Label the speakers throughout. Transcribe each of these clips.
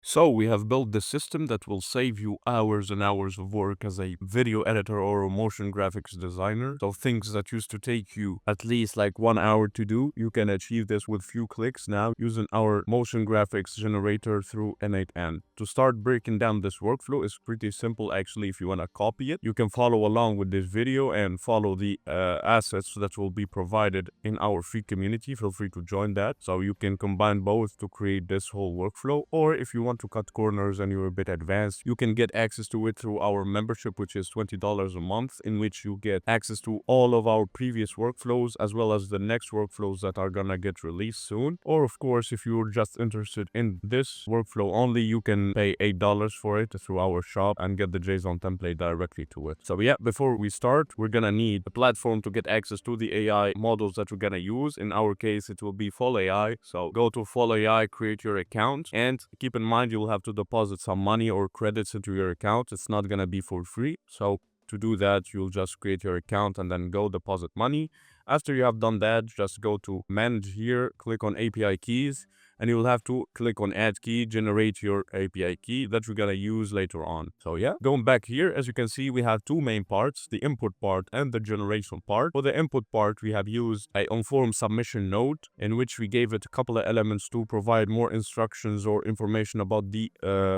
Speaker 1: So we have built this system that will save you hours and hours of work as a video editor or a motion graphics designer. So things that used to take you at least like 1 hour to do, you can achieve this with few clicks now using our motion graphics generator through N8N. To start breaking down this workflow is pretty simple actually. If you want to copy it, you can follow along with this video and follow the assets that will be provided in our free community. Feel free to join that. So you can combine both to create this whole workflow, or if you want to cut corners and you're a bit advanced, you can get access to it through our membership, which is $20 a month, in which you get access to all of our previous workflows as well as the next workflows that are gonna get released soon. Or of course, if you're just interested in this workflow only, you can pay $8 for it through our shop and get the JSON template directly to it. So yeah, before we start, we're gonna need a platform to get access to the AI models that we're gonna use. In our case, it will be Full AI. So go to Full AI, create your account, and keep in mind you'll have to deposit some money or credits into your account. It's not gonna be for free. So to do that, you'll just create your account and then go deposit money. After you have done that, just go to manage here, click on API keys, and you'll have to click on add key, generate your API key that we're gonna use later on. So yeah, going back here, as you can see, we have two main parts, the input part and the generation part. For the input part, we have used a on-form submission node in which we gave it a couple of elements to provide more instructions or information about the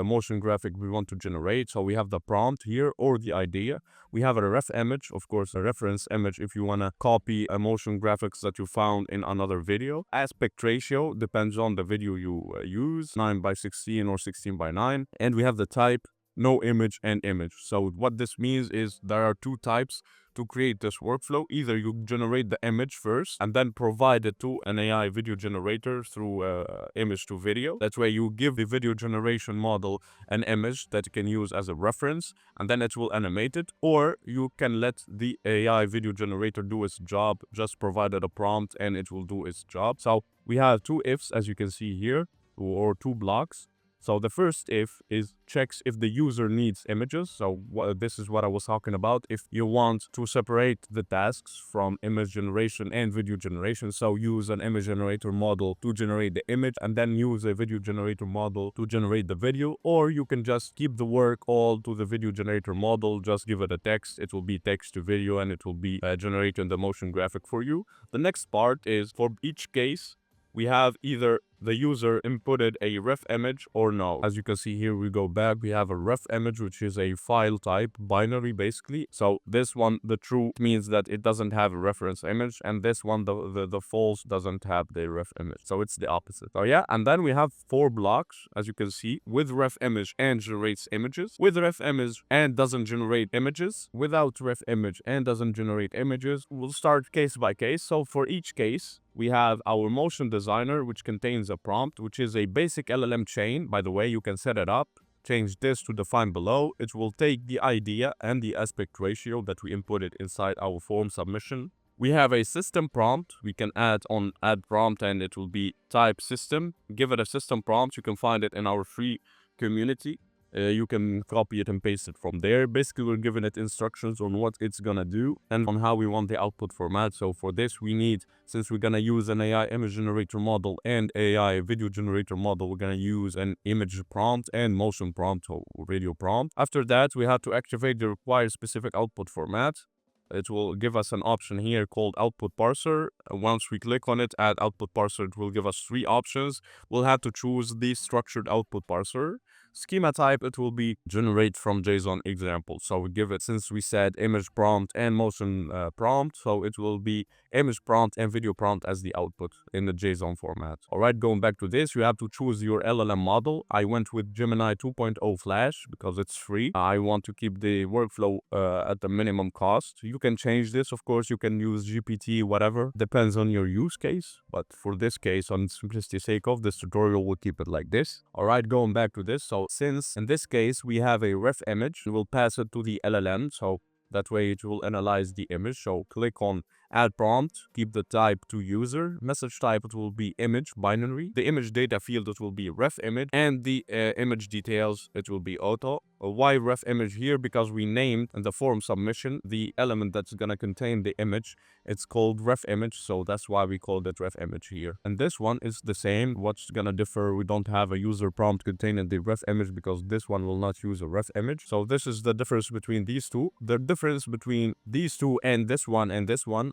Speaker 1: motion graphic we want to generate. So we have the prompt here or the idea. We have a ref image, of course, a reference image if you want to copy a motion graphics that you found in another video. Aspect ratio depends on the video you use, 9:16 or 16:9. And we have the type, no image and image. So what this means is there are two types to create this workflow. Either you generate the image first and then provide it to an AI video generator through image to video. That way you give the video generation model an image that you can use as a reference and then it will animate it. Or you can let the AI video generator do its job, just provide it a prompt and it will do its job. So we have two ifs, as you can see here, or two blocks. So the first if is checks if the user needs images. So this is what I was talking about. If you want to separate the tasks from image generation and video generation, so use an image generator model to generate the image and then use a video generator model to generate the video. Or you can just keep the work all to the video generator model, just give it a text. It will be text to video and it will be generating the motion graphic for you. The next part is for each case, we have either the user inputted a ref image or no. As you can see here, we go back, we have a ref image, which is a file type, binary basically. So this one, the true means that it doesn't have a reference image, and this one, the false doesn't have the ref image. So it's the opposite. So yeah, and then we have four blocks, as you can see, with ref image and generates images, with ref image and doesn't generate images, without ref image and doesn't generate images. We'll start case by case. So for each case, we have our motion designer, which contains a prompt, which is a basic LLM chain. By the way, you can set it up, change this to define below. It will take the idea and the aspect ratio that we inputted inside our form submission. We have a system prompt. We can add prompt and it will be type system. Give it a system prompt. You can find it in our free community. You can copy it and paste it from there. Basically, we're giving it instructions on what it's gonna do and on how we want the output format. So for this, we need, since we're gonna use an AI image generator model and AI video generator model, we're gonna use an image prompt and motion prompt or video prompt. After that, we have to activate the required specific output format. It will give us an option here called output parser. Once we click on it, add output parser, it will give us three options. We'll have to choose the structured output parser. Schema type, it will be generate from JSON example. So we give it, since we said image prompt and motion prompt, so it will be image prompt and video prompt as the output in the JSON format. All right, going back to this, you have to choose your LLM model. I went with Gemini 2.0 Flash because it's free. I want to keep the workflow at the minimum cost. You can change this, of course. You can use GPT, whatever, depends on your use case. But for this case, on simplicity's sake of this tutorial, we'll keep it like this. All right, going back to this. So since in this case we have a ref image, we'll pass it to the LLM. So that way it will analyze the image. So click on add prompt, keep the type to user. Message type, it will be image binary. The image data field, it will be ref image. And the image details, it will be auto. Why ref image here? Because we named in the form submission the element that's gonna contain the image. It's called ref image, so that's why we called it ref image here. And this one is the same. What's gonna differ? We don't have a user prompt containing the ref image because this one will not use a ref image. So this is the difference between these two. The difference between these two and this one,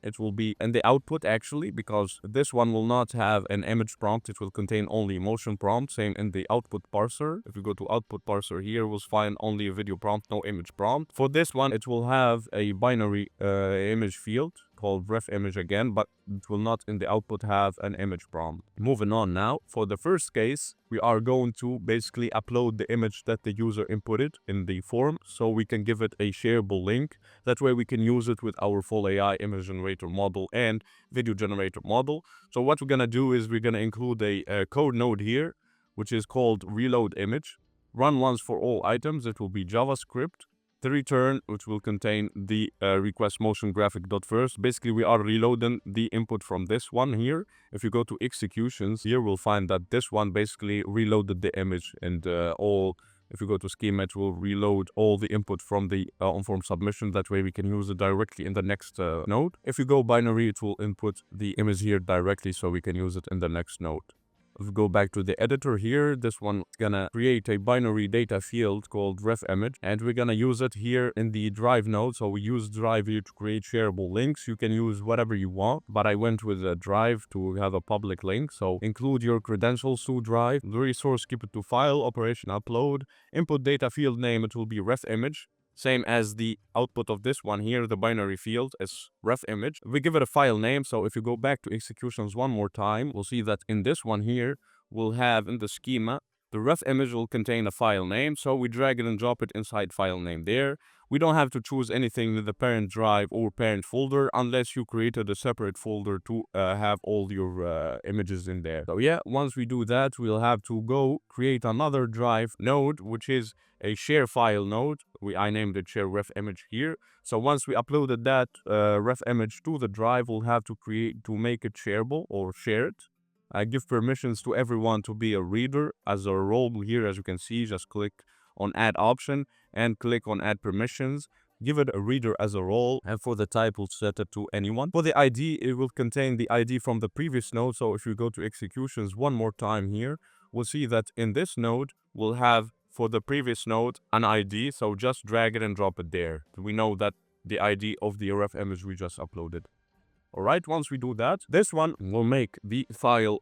Speaker 1: it will be in the output actually, because this one will not have an image prompt. It will contain only motion prompt. Same in the output parser. If we go to output parser here, we'll find only a video prompt, no image prompt. For this one, it will have a binary image field called ref image again, but it will not in the output have an image prompt. Moving on now, for the first case, we are going to basically upload the image that the user inputted in the form, so we can give it a shareable link. That way we can use it with our full AI image generator model and video generator model. So what we're gonna do is we're gonna include a code node here, which is called reload image. Run once for all items. It will be JavaScript. The return, which will contain the request motion graphic dot first. Basically, we are reloading the input from this one here. If you go to executions, here we'll find that this one basically reloaded the image and all. If you go to schema, it will reload all the input from the on-form submission. That way we can use it directly in the next node. If you go binary, it will input the image here directly, so we can use it in the next node. If we go back to the editor here, this one is gonna create a binary data field called ref image, and we're gonna use it here in the drive node. So we use drive here to create shareable links. You can use whatever you want, but I went with a drive to have a public link. So include your credentials to drive, the resource, keep it to file, operation upload, input data field name, it will be ref image. Same as the output of this one here, the binary field is ref image. We give it a file name, so if you go back to executions one more time, we'll see that in this one here, we'll have in the schema, the ref image will contain a file name, so we drag it and drop it inside file name there. We don't have to choose anything with the parent drive or parent folder unless you created a separate folder to have all your images in there. So yeah, once we do that, we'll have to go create another drive node, which is a share file node. I named it share ref image here. So once we uploaded that ref image to the drive, we'll have to make it shareable or share it. I give permissions to everyone to be a reader as a role here. As you can see, just click on add option and click on add permissions. Give it a reader as a role, and for the type, we'll set it to anyone. For the ID, it will contain the ID from the previous node. So if you go to executions one more time here, we'll see that in this node, we'll have for the previous node an ID. So just drag it and drop it there. We know that the ID of the ref image we just uploaded. Alright, once we do that, this one will make the file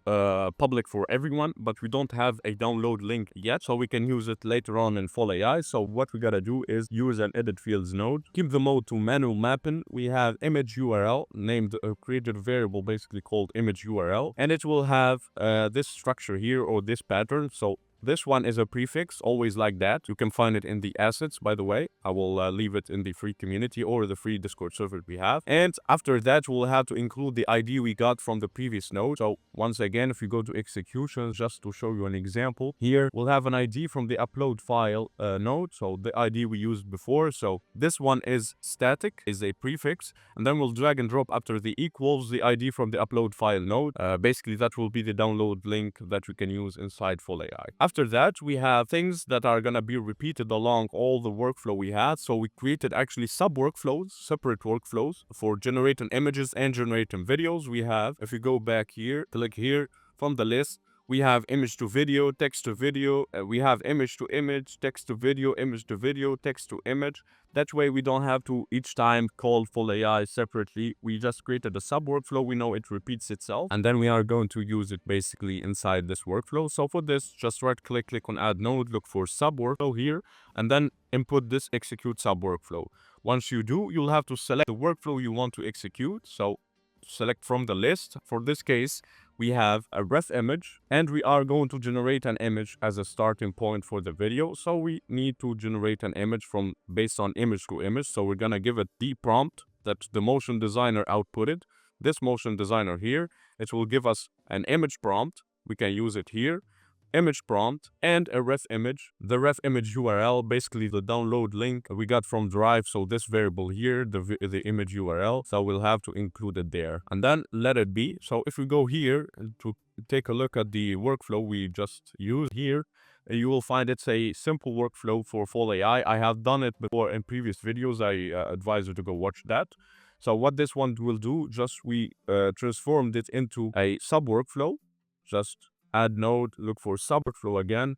Speaker 1: public for everyone, but we don't have a download link yet, so we can use it later on in full AI. So what we gotta do is use an edit fields node, keep the mode to manual mapping. We have image URL named created variable basically called image URL, and it will have this structure here or this pattern. So this one is a prefix, always like that. You can find it in the assets, by the way. I will leave it in the free community or the free Discord server we have. And after that, we'll have to include the ID we got from the previous node. So once again, if you go to executions, just to show you an example, here we'll have an ID from the upload file node. So the ID we used before. So this one is static, is a prefix. And then we'll drag and drop after the equals the ID from the upload file node. Basically, that will be the download link that we can use inside full AI. After that, we have things that are going to be repeated along all the workflow we had. So we created actually sub-workflows, separate workflows for generating images and generating videos. We have, if you go back here, click here from the list, we have image to video, text to video. We have image to image, text to video, image to video, text to image. That way we don't have to each time call full AI separately. We just created a sub workflow. We know it repeats itself. And then we are going to use it basically inside this workflow. So for this, just right click on add node, look for sub workflow here, and then input this execute sub workflow. Once you do, you'll have to select the workflow you want to execute. So select from the list. For this case, we have a ref image, and we are going to generate an image as a starting point for the video. So we need to generate an image from based on image to image. So we're gonna give it the prompt that the motion designer outputted. This motion designer here, it will give us an image prompt. We can use it here. Image prompt and a ref image. The ref image URL, basically the download link we got from Drive. So this variable here, the image URL, so we'll have to include it there and then let it be. So if we go here to take a look at the workflow we just used here, you will find it's a simple workflow for full AI. I have done it before in previous videos. I advise you to go watch that. So what this one will do, just we transformed it into a sub workflow. Just add node, look for sub workflow again.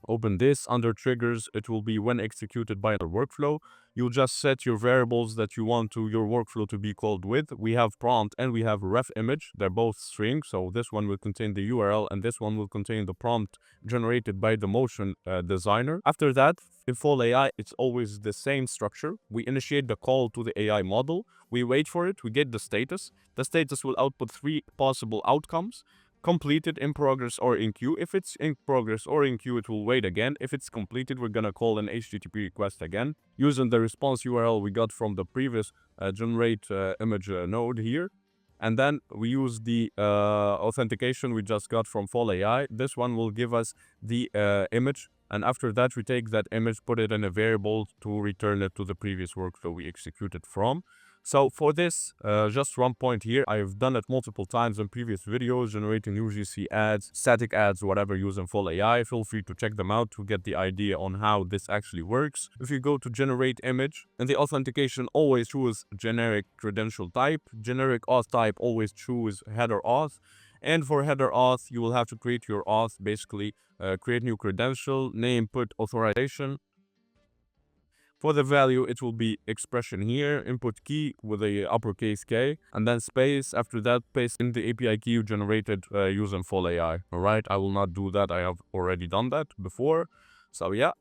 Speaker 1: Open this under triggers. It will be when executed by a workflow. You'll just set your variables that you want your workflow to be called with. We have prompt and we have ref image. They're both string. So this one will contain the URL and this one will contain the prompt generated by the motion designer. After that, in full AI, it's always the same structure. We initiate the call to the AI model. We wait for it. We get the status. The status will output 3 possible outcomes: completed, in progress, or in queue. If it's in progress or in queue, it will wait again. If it's completed, we're gonna call an HTTP request again using the response URL we got from the previous generate image node here. And then we use the authentication we just got from full AI. This one will give us the image. And after that, we take that image, put it in a variable to return it to the previous workflow we executed from. So for this, just one point here, I've done it multiple times in previous videos, generating UGC ads, static ads, whatever, using full AI. Feel free to check them out to get the idea on how this actually works. If you go to generate image, and the authentication, always choose generic credential type. Generic auth type, always choose header auth. And for header auth, you will have to create your auth, basically create new credential, name, put authorization. For the value, it will be expression here, input key with a uppercase K, and then space. After that, paste in the API key you generated using full AI. All right, I will not do that. I have already done that before. So yeah.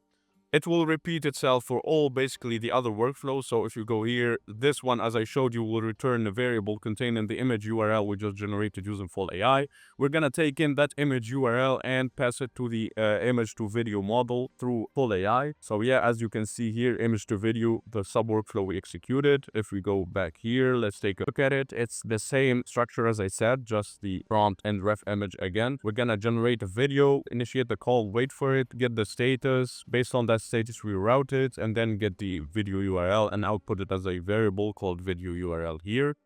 Speaker 1: It will repeat itself for all basically the other workflows. So if you go here, this one, as I showed you, will return a variable containing the image URL we just generated using full AI. We're going to take in that image URL and pass it to the image to video model through full AI. So yeah, as you can see here, image to video, the sub workflow we executed. If we go back here, let's take a look at it. It's the same structure as I said, just the prompt and ref image again. We're going to generate a video, initiate the call, wait for it, get the status. Based on that status, we route it and then get the video URL and output it as a variable called video URL here.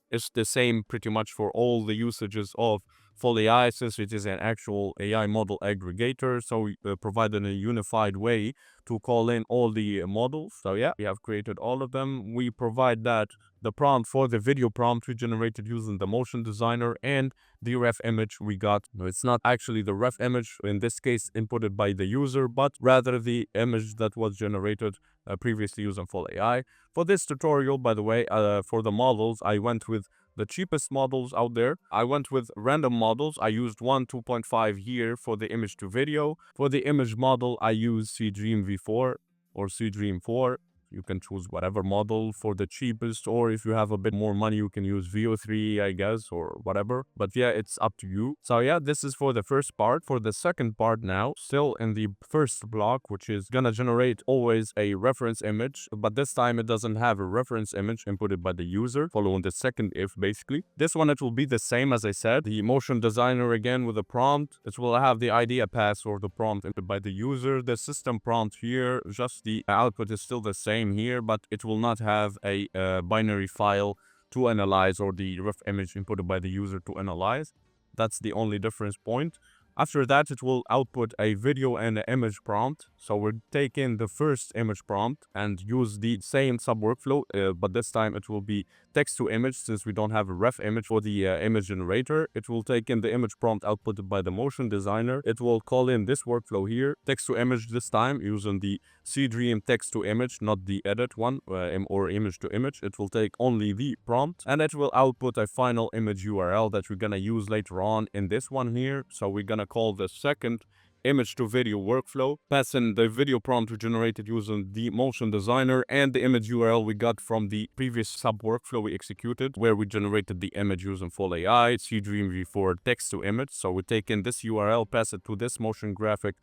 Speaker 1: It's the same pretty much for all the usages of full AI, since it is an actual AI model aggregator. So we provided a unified way to call in all the models. So yeah, we have created all of them. We provide that the prompt for the video prompt we generated using the motion designer, and the ref image we got. It's not actually the ref image in this case inputted by the user, but rather the image that was generated previously using full AI. For this tutorial, by the way, for the models, I went with the cheapest models out there. I went with random models. I used 2.5 here for the image to video. For the image model, I use CDream V4 or CDream 4. You can choose whatever model for the cheapest, or if you have a bit more money, you can use VO3, I guess, or whatever. But yeah, it's up to you. So yeah, this is for the first part. For the second part now, still in the first block, which is gonna generate always a reference image, but this time it doesn't have a reference image inputted by the user, following the second if basically. This one, it will be the same as I said, the motion designer again with a prompt. It will have the idea pass or the prompt input by the user. The system prompt here, just the output is still the same here, but it will not have a binary file to analyze or the ref image inputted by the user to analyze. That's the only difference point. After that, it will output a video and an image prompt. So we're taking the first image prompt and use the same sub workflow, but this time it will be text to image, since we don't have a ref image for the image generator. It will take in the image prompt outputted by the motion designer. It will call in this workflow here, text to image this time, using the CDream text to image, not the edit one or image to image. It will take only the prompt and it will output a final image URL that we're gonna use later on in this one here. So we're gonna call the second image to video workflow, passing the video prompt we generated using the motion designer and the image URL we got from the previous sub workflow we executed, where we generated the image using full AI, CDream V4 text to image. So we take in this URL, pass it to this motion graphic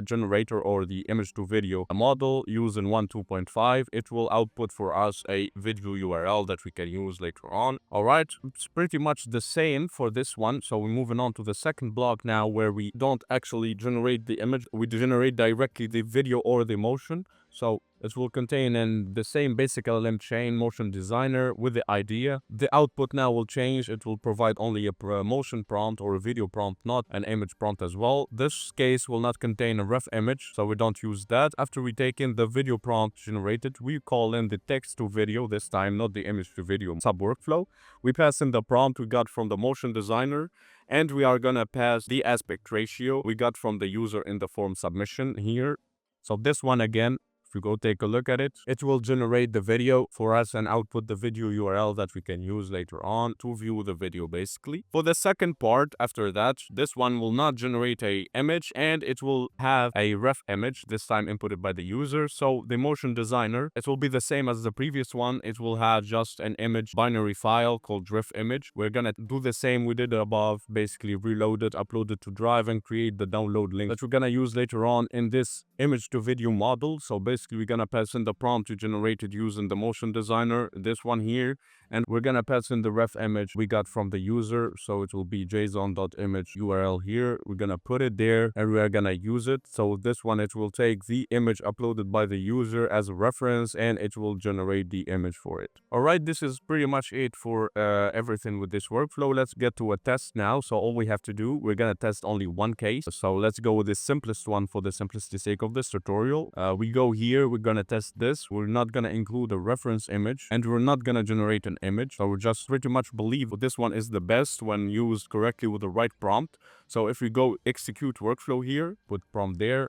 Speaker 1: generator or the image to video model using 2.5. It will output for us a video URL that we can use later on. All right, it's pretty much the same for this one. So we're moving on to the second block now, where we don't actually generate the image, we generate directly the video or the motion. So It will contain in the same basic LLM chain motion designer with the idea. The output now will change. It will provide only a motion prompt or a video prompt, not an image prompt as well. This case will not contain a ref image, so we don't use that. After we take in the video prompt generated, we call in the text to video this time, not the image to video sub workflow. We pass in the prompt we got from the motion designer, and we are gonna pass the aspect ratio we got from the user in the form submission here. So this one again, if we go take a look at it, it will generate the video for us and output the video URL that we can use later on to view the video basically. For the second part, after that, this one will not generate a image and it will have a ref image, this time inputted by the user. So the motion designer, it will be the same as the previous one. It will have just an image binary file called ref image. We're gonna do the same we did above, basically reload it, upload it to Drive and create the download link that we're gonna use later on in this image to video model. So basically we're gonna pass in the prompt we generated using the motion designer, this one here, and we're gonna pass in the ref image we got from the user. So it will be json.image URL here. We're gonna put it there and we're gonna use it. So this one, it will take the image uploaded by the user as a reference and it will generate the image for it. All right, this is pretty much it for everything with this workflow. Let's get to a test now. So all we have to do, we're gonna test only one case. So let's go with the simplest one for the simplicity's sake of this tutorial. We go here, we're gonna test this. We're not gonna include a reference image and we're not gonna generate an image. So we just pretty much believe this one is the best when used correctly with the right prompt. So if we go execute workflow here, put prompt there.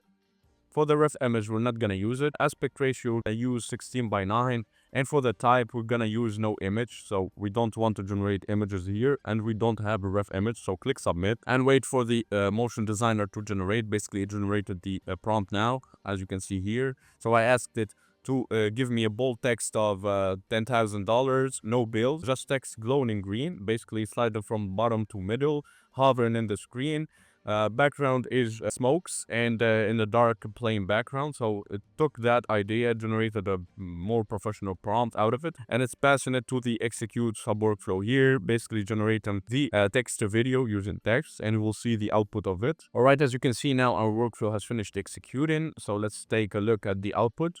Speaker 1: For the ref image, we're not gonna use it. Aspect ratio, I use 16:9. And for the type, we're gonna use no image. So we don't want to generate images here and we don't have a ref image. So click submit and wait for the motion designer to generate. Basically, it generated the prompt now, as you can see here. So I asked it to give me a bold text of $10,000, no bills, just text glowing green. Basically, slide it from bottom to middle, hovering in the screen. Background is smokes and in the dark plain background. So it took that idea, generated a more professional prompt out of it, and it's passing it to the execute sub workflow here, basically generating the text to video using text, and we'll see the output of it. All right, as you can see now, our workflow has finished executing. So let's take a look at the output.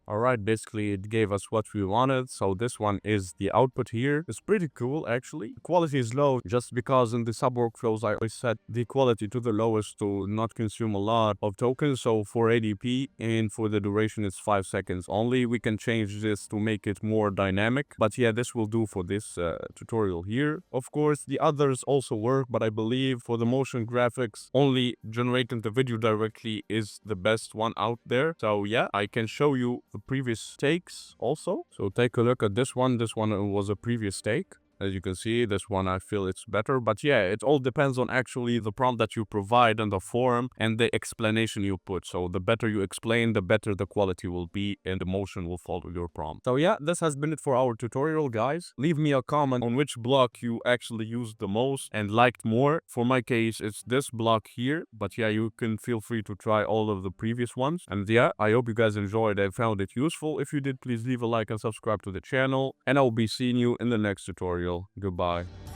Speaker 1: All right, basically it gave us what we wanted. So this one is the output here. It's pretty cool actually. Quality is low just because in the sub workflows I always set the quality to the lowest to not consume a lot of tokens. So 480p and for the duration it's 5 seconds only. We can change this to make it more dynamic. But yeah, this will do for this tutorial here. Of course, the others also work, but I believe for the motion graphics, only generating the video directly is the best one out there. So yeah, I can show you the previous takes also. So take a look at this one. This one was a previous take. As you can see, this one I feel it's better. But yeah, it all depends on actually the prompt that you provide in the form and the explanation you put. So the better you explain, the better the quality will be and the motion will follow your prompt. So yeah, this has been it for our tutorial, guys. Leave me a comment on which block you actually used the most and liked more. For my case, it's this block here. But yeah, you can feel free to try all of the previous ones. And yeah, I hope you guys enjoyed and found it useful. If you did, please leave a like and subscribe to the channel. And I will be seeing you in the next tutorial. Goodbye.